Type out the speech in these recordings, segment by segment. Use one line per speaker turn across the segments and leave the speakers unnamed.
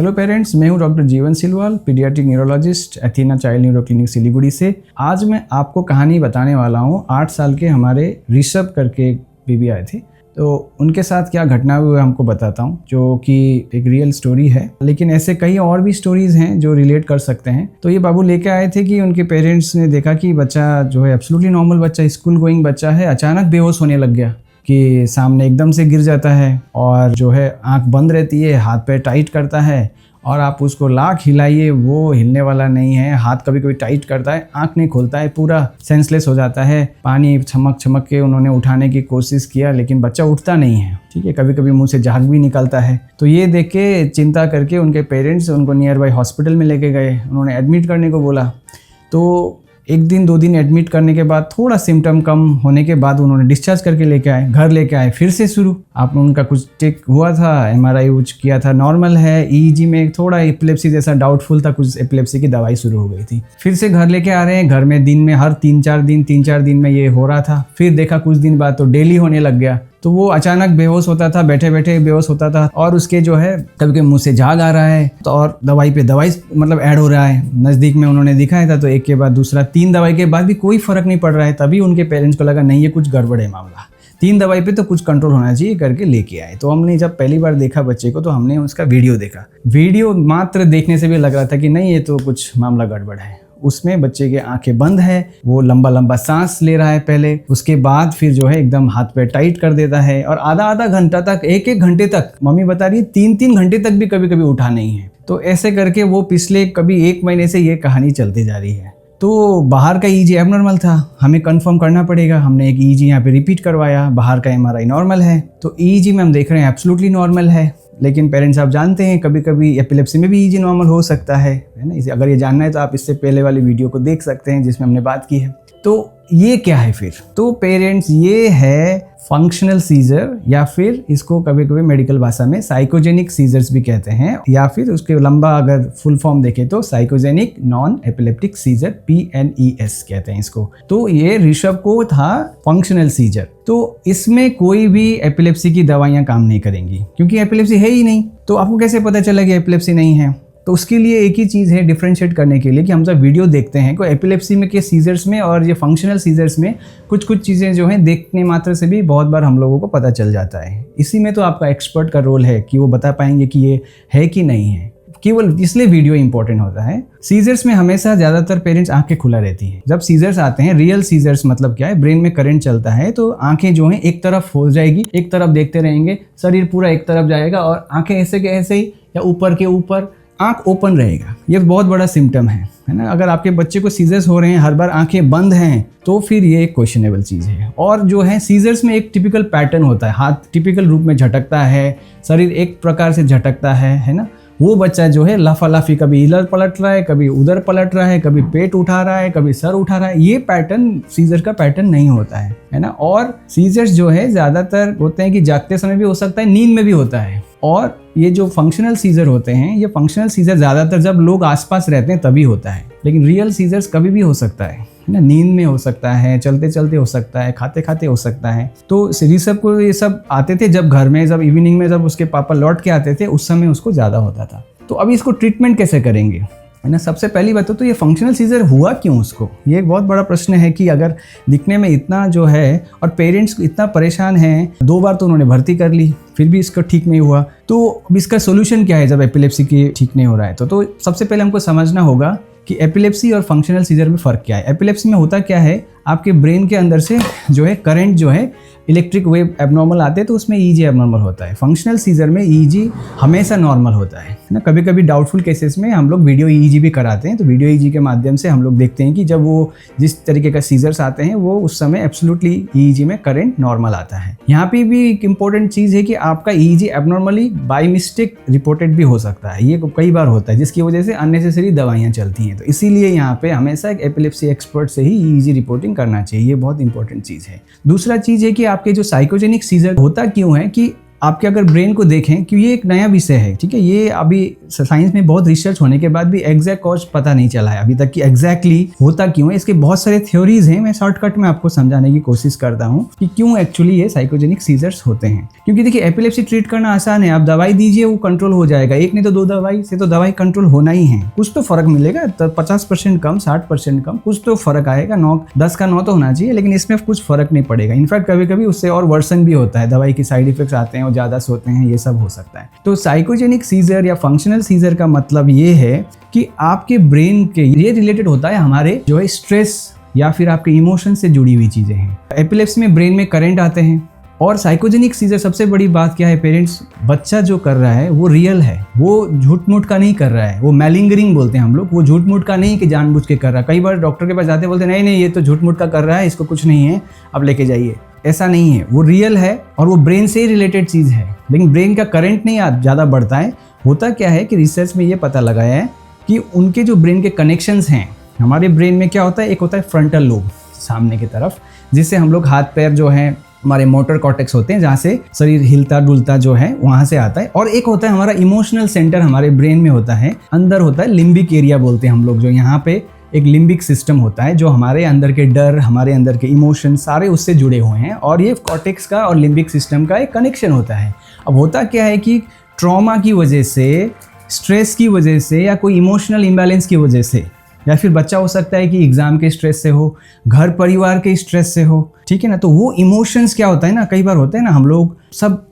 Hello parents, मैं हूं doctor जीवन Silwal, paediatric neurologist, एथीना child neuro clinic Siliguri से। आज मैं आपको कहानी बताने वाला हूं। 8 साल के हमारे ऋषभ करके एक बेबी आए थे, तो उनके साथ क्या घटना हुई हमको बताता हूं, जो कि एक रियल स्टोरी है। लेकिन ऐसे कई और भी स्टोरीज हैं जो रिलेट कर सकते हैं। तो ये बाबू लेके आए थे कि उनके पेरेंट्स ने देखा कि बच्चा जो है एब्सोल्युटली नॉर्मल बच्चा, स्कूल गोइंग बच्चा है, अचानक बेहोश होने लग गया कि सामने एकदम से गिर जाता है और जो है आंख बंद रहती है, हाथ पैर टाइट करता है और आप उसको लाख हिलाइए वो हिलने वाला नहीं है। हाथ कभी कभी टाइट करता है, आंख नहीं खोलता है, पूरा सेंसलेस हो जाता है। पानी छमक छमक के उन्होंने उठाने की कोशिश किया लेकिन बच्चा उठता नहीं है। ठीक है, कभी कभी मुंह से झाग भी निकलता है। तो ये देख के चिंता करके उनके पेरेंट्स उनको नियर बाई हॉस्पिटल में लेके गए। उन्होंने एडमिट करने को बोला। तो 1 दिन 2 दिन एडमिट करने के बाद थोड़ा सिम्टम कम होने के बाद उन्होंने डिस्चार्ज करके लेके आए, घर लेके आए। फिर से शुरू आप उनका कुछ चेक हुआ था, MRI कुछ किया था, नॉर्मल है। EEG में थोड़ा एपिलेप्सी जैसा डाउटफुल था, कुछ एपिलेप्सी की दवाई शुरू हो गई थी। फिर से घर लेके आ रहे हैं। घर में दिन में हर 3-4 दिन में ये हो रहा था। फिर देखा कुछ दिन बाद तो डेली होने लग गया। तो वो अचानक बेहोश होता था, बैठे बैठे बेहोश होता था और उसके जो है कभी कभी मुंह से झाग आ रहा है तो और दवाई पे दवाई मतलब ऐड हो रहा है। नज़दीक में उन्होंने दिखाया था तो एक के बाद दूसरा, 3 दवाई के बाद भी कोई फर्क नहीं पड़ रहा है। तभी उनके पेरेंट्स को लगा नहीं ये कुछ गड़बड़ है मामला, 3 दवाई पे तो कुछ कंट्रोल होना चाहिए करके लेके आए। तो हमने जब पहली बार देखा बच्चे को तो हमने उसका वीडियो देखा। वीडियो मात्र देखने से भी लग रहा था कि नहीं ये तो कुछ मामला गड़बड़ है। उसमें बच्चे के आंखें बंद है, वो लंबा लंबा सांस ले रहा है पहले, उसके बाद फिर जो है एकदम हाथ पैर टाइट कर देता है और आधा घंटा तक, 1 घंटे तक, मम्मी बता रही है 3 घंटे तक भी कभी कभी उठा नहीं है। तो ऐसे करके वो पिछले कभी 1 महीने से ये कहानी चलती जा रही है। तो बाहर का EEG एबनॉर्मल था, हमें कंफर्म करना पड़ेगा। हमने एक EEG यहाँ पे रिपीट करवाया, बाहर का MRI नॉर्मल है। तो EEG में हम देख रहे हैं एब्सोल्युटली नॉर्मल है। लेकिन पेरेंट्स आप जानते हैं कभी कभी एपिलेप्सी में भी EEG नॉर्मल हो सकता है ना। इसे अगर ये जानना है तो आप इससे पहले वाली वीडियो को देख सकते हैं जिसमें हमने बात की है। तो ये क्या है फिर? तो पेरेंट्स ये है फंक्शनल सीजर, या फिर इसको कभी कभी मेडिकल भाषा में साइकोजेनिक सीजर्स भी कहते हैं, या फिर उसके लंबा अगर फुल फॉर्म देखें तो psychogenic non epileptic seizure, PNES कहते हैं इसको। तो ये ऋषभ को था फंक्शनल सीजर। तो इसमें कोई भी एपिलेप्सी की दवाइयां काम नहीं करेंगी क्योंकि एपिलेप्सी है ही नहीं। तो आपको कैसे पता चला कि एपिलेप्सी नहीं है? तो उसके लिए एक ही चीज़ है डिफरेंशिएट करने के लिए कि हम जब वीडियो देखते हैं को एपिलेप्सी में के सीजर्स में और ये फंक्शनल सीजर्स में कुछ चीज़ें जो हैं देखने मात्र से भी बहुत बार हम लोगों को पता चल जाता है। इसी में तो आपका एक्सपर्ट का रोल है कि वो बता पाएंगे कि ये है कि नहीं है। केवल इसलिए वीडियो इंपॉर्टेंट होता है। सीजर्स में हमेशा ज़्यादातर पेरेंट्स आंखें खुला रहती हैं। जब सीजर्स आते हैं, रियल सीजर्स मतलब क्या है, ब्रेन में करंट चलता है तो आंखें जो हैं एक तरफ हो जाएगी, एक तरफ देखते रहेंगे, शरीर पूरा एक तरफ जाएगा और आंखें ऐसे के ऐसे ही या ऊपर के ऊपर आंख ओपन रहेगा। ये बहुत बड़ा सिम्टम है ना। अगर आपके बच्चे को सीजर्स हो रहे हैं, हर बार आंखें बंद हैं, तो फिर ये एक क्वेश्चनेबल चीज़ है। और जो है सीजर्स में एक टिपिकल पैटर्न होता है, हाथ टिपिकल रूप में झटकता है, शरीर एक प्रकार से झटकता है ना। वो बच्चा जो है लाफालाफी कभी इधर पलट रहा है, कभी उधर पलट रहा है, कभी पेट उठा रहा है, कभी सर उठा रहा है। ये पैटर्न सीजर का पैटर्न नहीं होता है ना। और सीजर्स जो है ज़्यादातर होते हैं कि जागते समय भी हो सकता है, नींद में भी होता है। और ये जो फंक्शनल सीजर होते हैं, ये फंक्शनल सीजर ज़्यादातर जब लोग आसपास रहते हैं तभी होता है। लेकिन रियल सीजर्स कभी भी हो सकता है ना। नींद में हो सकता है, चलते चलते हो सकता है, खाते खाते हो सकता है। तो ऋषभ को ये सब आते थे जब घर में, जब इवनिंग में जब उसके पापा लौट के आते थे उस समय उसको ज़्यादा होता था। तो अभी इसको ट्रीटमेंट कैसे करेंगे, है ना। सबसे पहली बात तो ये फंक्शनल सीजर हुआ क्यों उसको, ये एक बहुत बड़ा प्रश्न है कि अगर दिखने में इतना जो है और पेरेंट्स इतना परेशान हैं, 2 बार तो उन्होंने भर्ती कर ली फिर भी इसका ठीक नहीं हुआ। तो अब इसका सोल्यूशन क्या है जब एपिलेप्सी की ठीक नहीं हो रहा है? तो सबसे पहले हमको समझना होगा कि एपिलेप्सी और फंक्शनल सीजर में फ़र्क क्या है। एपिलेप्सी में होता क्या है, आपके ब्रेन के अंदर से जो है करंट जो है इलेक्ट्रिक वेव एबनॉर्मल आते हैं तो उसमें EEG एबनॉर्मल होता है। फंक्शनल सीजर में EEG हमेशा नॉर्मल होता है ना। कभी कभी डाउटफुल केसेस में हम लोग वीडियो EEG भी कराते हैं। तो वीडियो EEG के माध्यम से हम लोग देखते हैं कि जब वो जिस तरीके का सीजर्स आते हैं वो उस समय एब्सोल्युटली EEG में करंट नॉर्मल आता है। यहाँ पे भी एक इंपॉर्टेंट चीज़ है कि आपका EEG abnormally by mistake reported भी हो सकता है। ये कई बार होता है जिसकी वजह से अननेसेसरी दवाइयाँ चलती हैं। तो इसीलिए यहाँ पे हमेशा एक एपिलेप्सी एक्सपर्ट से ही EEG रिपोर्टिंग करना चाहिए। ये बहुत इंपॉर्टेंट चीज़ है। दूसरा चीज़ है कि आपके जो साइकोजेनिक सीजर होता क्यों है कि आपके अगर ब्रेन को देखें कि ये एक नया विषय है, ठीक है, ये अभी साइंस में बहुत रिसर्च होने के बाद भी एग्जैक्ट कॉज पता नहीं चला है अभी तक कि एग्जैक्टली होता क्यों है। इसके बहुत सारे थ्योरीज हैं, मैं शॉर्टकट में आपको समझाने की कोशिश करता हूँ कि क्यों एक्चुअली ये साइकोजेनिक सीजर्स होते हैं। क्योंकि देखिए एपिलेप्सी ट्रीट करना आसान है, आप दवाई दीजिए वो कंट्रोल हो जाएगा, एक नहीं तो 2 दवाई से तो दवाई कंट्रोल होना ही है। कुछ तो फर्क मिलेगा, तो 50% कम 60% कम कुछ तो फर्क आएगा, 10 का 9 तो होना चाहिए, लेकिन इसमें कुछ फर्क नहीं पड़ेगा। इनफैक्ट कभी कभी उससे और वर्सन भी होता है, दवाई के साइड इफेक्ट्स आते हैं और ज़्यादा सोते हैं, ये सब हो सकता है। तो साइकोजेनिक सीजर या फंक्शनल सीजर का मतलब ये है कि आपके ब्रेन के ये रिलेटेड होता है हमारे जो है स्ट्रेस या फिर आपके इमोशन से जुड़ी हुई चीज़ें हैं। एपिलेप्सी में ब्रेन में करंट आते हैं। और साइकोजेनिक सीजर सबसे बड़ी बात क्या है पेरेंट्स, बच्चा जो कर रहा है वो रियल है, वो झूठ मूठ का नहीं कर रहा है, वो मैलिंगरिंग बोलते हैं हम लोग, वो झूठ मूठ का नहीं कि जानबूझ के कर रहा है। कई बार डॉक्टर के पास जाते बोलते नहीं नहीं ये तो झूठ मूठ का कर रहा है, इसको कुछ नहीं है, अब लेके जाइए। ऐसा नहीं है, वो रियल है और वो ब्रेन से ही रिलेटेड चीज़ है, लेकिन ब्रेन का करंट नहीं ज़्यादा बढ़ता है। होता क्या है कि रिसर्च में ये पता लगाया है कि उनके जो ब्रेन के कनेक्शंस हैं, हमारे ब्रेन में क्या होता है, एक होता है फ्रंटल लोब सामने की तरफ, जिससे हम लोग हाथ पैर जो हैं हमारे मोटर कॉर्टेक्स होते हैं, जहाँ से शरीर हिलता डुलता जो है वहाँ से आता है। और एक होता है हमारा इमोशनल सेंटर, हमारे ब्रेन में होता है, अंदर होता है लिम्बिक एरिया बोलते हैं हम लोग, जो यहाँ पे एक लिम्बिक सिस्टम होता है जो हमारे अंदर के डर, हमारे अंदर के इमोशन सारे उससे जुड़े हुए हैं। और ये कॉर्टेक्स का और लिम्बिक सिस्टम का एक कनेक्शन होता है। अब होता क्या है कि ट्रॉमा की वजह से, स्ट्रेस की वजह से या कोई इमोशनल इम्बैलेंस की वजह से, या फिर बच्चा हो सकता है कि एग्ज़ाम के स्ट्रेस से हो, घर परिवार के स्ट्रेस से हो, ठीक है ना, तो वो इमोशंस क्या होता है ना, कई बार होते हैं ना, हम लोग सब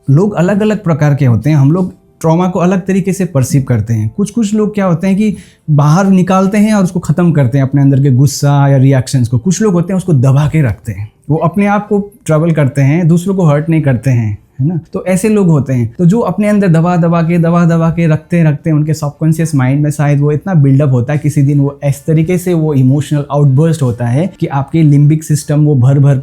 लोग अलग अलग प्रकार के होते हैं, हम लोग ट्रॉमा को अलग तरीके से परसीव करते हैं। कुछ लोग क्या होते हैं कि बाहर निकालते हैं और उसको ख़त्म करते हैं अपने अंदर के गुस्सा या रिएक्शंस को। कुछ लोग होते हैं उसको दबा के रखते हैं, वो अपने आप को ट्रबल करते हैं, दूसरों को हर्ट नहीं करते हैं, है ना। तो ऐसे लोग होते हैं तो जो अपने अंदर दबा दबा के रखते उनके सबकॉन्शियस माइंड में शायद वो इतना बिल्डअप होता है, किसी दिन वो इस तरीके से वो इमोशनल आउटबर्स्ट होता है कि आपके लिम्बिक सिस्टम वो भर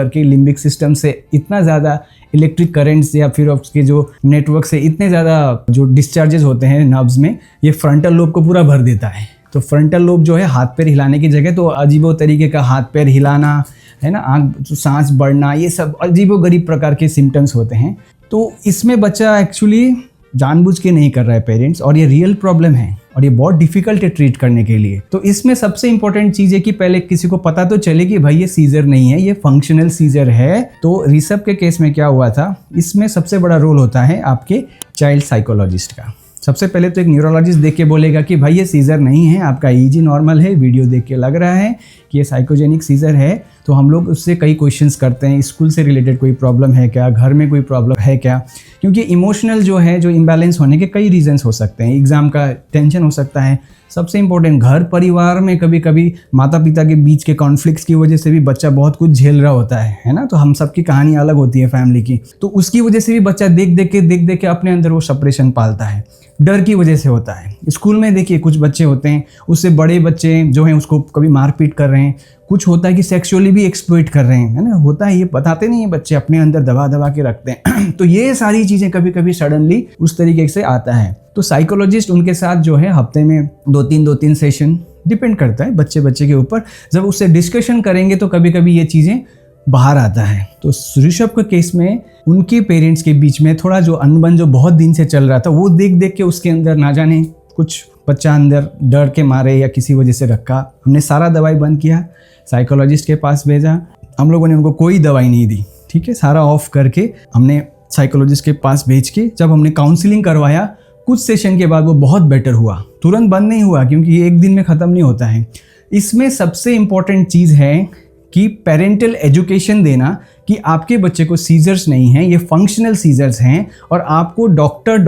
के लिम्बिक सिस्टम से इतना ज़्यादा इलेक्ट्रिक करंट्स या फिर उसके जो नेटवर्क से इतने ज़्यादा जो डिस्चार्जेस होते हैं नर्व्स में, ये फ्रंटल लोब को पूरा भर देता है। तो फ्रंटल लोब जो है हाथ पैर हिलाने की जगह तो अजीबो तरीके का हाथ पैर हिलाना, है ना, आँख सांस बढ़ना, ये सब अजीबो गरीब प्रकार के सिम्टम्स होते हैं। तो इसमें बच्चा एक्चुअली जानबूझ के नहीं कर रहा है पेरेंट्स, और ये रियल प्रॉब्लम है और ये बहुत डिफिकल्ट है ट्रीट करने के लिए। तो इसमें सबसे इंपॉर्टेंट चीज़ है कि पहले किसी को पता तो चले कि भाई ये सीजर नहीं है, ये फंक्शनल सीजर है। तो ऋषभ के केस में क्या हुआ था, इसमें सबसे बड़ा रोल होता है आपके चाइल्ड साइकोलॉजिस्ट का। सबसे पहले तो एक न्यूरोलॉजिस्ट देख के बोलेगा कि भाई ये सीजर नहीं है, आपका ईजी नॉर्मल है, वीडियो देख के लग रहा है कि ये साइकोजेनिक सीजर है। तो हम लोग उससे कई क्वेश्चंस करते हैं, स्कूल से रिलेटेड कोई प्रॉब्लम है क्या, घर में कोई प्रॉब्लम है क्या, क्योंकि इमोशनल जो है जो इम्बैलेंस होने के कई रीजंस हो सकते हैं। एग्जाम का टेंशन हो सकता है, सबसे इंपॉर्टेंट घर परिवार में कभी कभी माता पिता के बीच के कॉन्फ्लिक्ट्स की वजह से भी बच्चा बहुत कुछ झेल रहा होता है ना। तो हम सबकी कहानी अलग होती है फैमिली की, तो उसकी वजह से भी बच्चा देख देख के अपने अंदर वो सप्रेशन पालता है। डर की वजह से होता है। स्कूल में देखिए कुछ बच्चे होते हैं, उससे बड़े बच्चे जो हैं उसको कभी मारपीट कर रहे हैं, कुछ होता है कि सेक्सुअली भी एक्सप्लॉइट कर रहे हैं, है ना, होता है, ये बताते नहीं है बच्चे, अपने अंदर दबा दबा के रखते हैं। तो ये सारी चीज़ें कभी कभी सडनली उस तरीके से आता है। तो साइकोलॉजिस्ट उनके साथ जो है हफ्ते में 2-3 सेशन, डिपेंड करता है बच्चे के ऊपर, जब उससे डिस्कशन करेंगे तो कभी कभी ये चीज़ें बाहर आता है। तो ऋषभ के केस में उनके पेरेंट्स के बीच में थोड़ा जो अनबन जो बहुत दिन से चल रहा था, वो देख देख के उसके अंदर ना जाने कुछ बच्चा अंदर डर के मारे या किसी वजह से रखा। हमने सारा दवाई बंद किया, साइकोलॉजिस्ट के पास भेजा, हम लोगों ने उनको कोई दवाई नहीं दी, ठीक है, सारा ऑफ करके हमने साइकोलॉजिस्ट के पास भेज के जब हमने काउंसलिंग करवाया, कुछ सेशन के बाद वो बहुत बेटर हुआ। तुरंत बंद नहीं हुआ क्योंकि ये एक दिन में ख़त्म नहीं होता है। इसमें सबसे इम्पॉर्टेंट चीज़ है कि पेरेंटल एजुकेशन देना कि आपके बच्चे को सीजर्स नहीं हैं, ये फंक्शनल सीजर्स हैं, और आपको डॉक्टर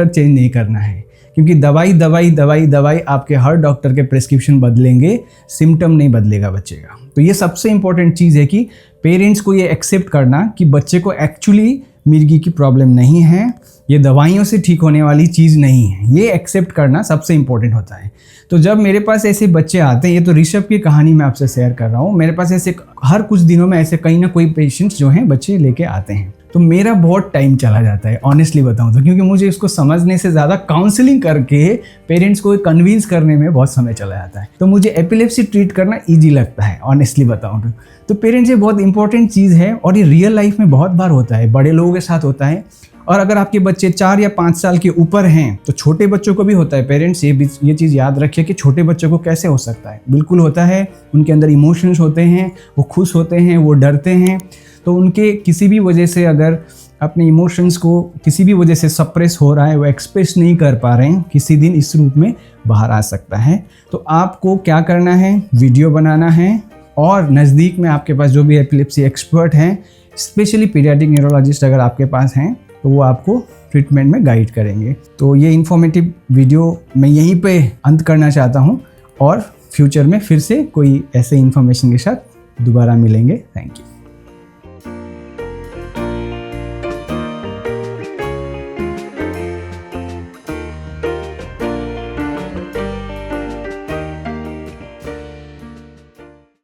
चेंज नहीं करना है, क्योंकि दवाई आपके हर डॉक्टर के प्रिस्क्रिप्शन बदलेंगे, सिम्टम नहीं बदलेगा बच्चे का। तो ये सबसे इंपॉर्टेंट चीज़ है कि पेरेंट्स को ये एक्सेप्ट करना कि बच्चे को एक्चुअली मिर्गी की प्रॉब्लम नहीं है, ये दवाइयों से ठीक होने वाली चीज़ नहीं है, ये एक्सेप्ट करना सबसे इम्पोर्टेंट होता है। तो जब मेरे पास ऐसे बच्चे आते हैं, ये तो ऋषभ की कहानी मैं आपसे शेयर कर रहा हूँ, मेरे पास ऐसे हर कुछ दिनों में ऐसे कहीं ना कोई पेशेंट्स जो हैं बच्चे लेके आते हैं। तो मेरा बहुत टाइम चला जाता है ऑनेस्टली बताऊं तो, क्योंकि मुझे इसको समझने से ज़्यादा काउंसलिंग करके पेरेंट्स को कन्विंस करने में बहुत समय चला जाता है। तो मुझे एपिलेप्सी ट्रीट करना ईजी लगता है ऑनेस्टली बताऊं तो पेरेंट्स ये बहुत इंपॉर्टेंट चीज़ है और ये रियल लाइफ में बहुत बार होता है, बड़े लोगों के साथ होता है। और अगर आपके बच्चे 4 या 5 साल के ऊपर हैं तो छोटे बच्चों को भी होता है। पेरेंट्स ये चीज़ याद रखिए कि छोटे बच्चों को कैसे हो सकता है, बिल्कुल होता है। उनके अंदर इमोशंस होते हैं, वो खुश होते हैं, वो डरते हैं। तो उनके किसी भी वजह से अगर अपने इमोशंस को किसी भी वजह से सप्रेस हो रहा है, वो एक्सप्रेस नहीं कर पा रहे हैं, किसी दिन इस रूप में बाहर आ सकता है। तो आपको क्या करना है, वीडियो बनाना है और नज़दीक में आपके पास जो भी एपिलेप्सी एक्सपर्ट हैं, स्पेशली पीडियाट्रिक न्यूरोलॉजिस्ट अगर आपके पास हैं, तो वो आपको ट्रीटमेंट में गाइड करेंगे। तो ये इन्फॉर्मेटिव वीडियो मैं यहीं पे अंत करना चाहता हूँ और फ्यूचर में फिर से कोई ऐसे इन्फॉर्मेशन के साथ दोबारा मिलेंगे। Thank you.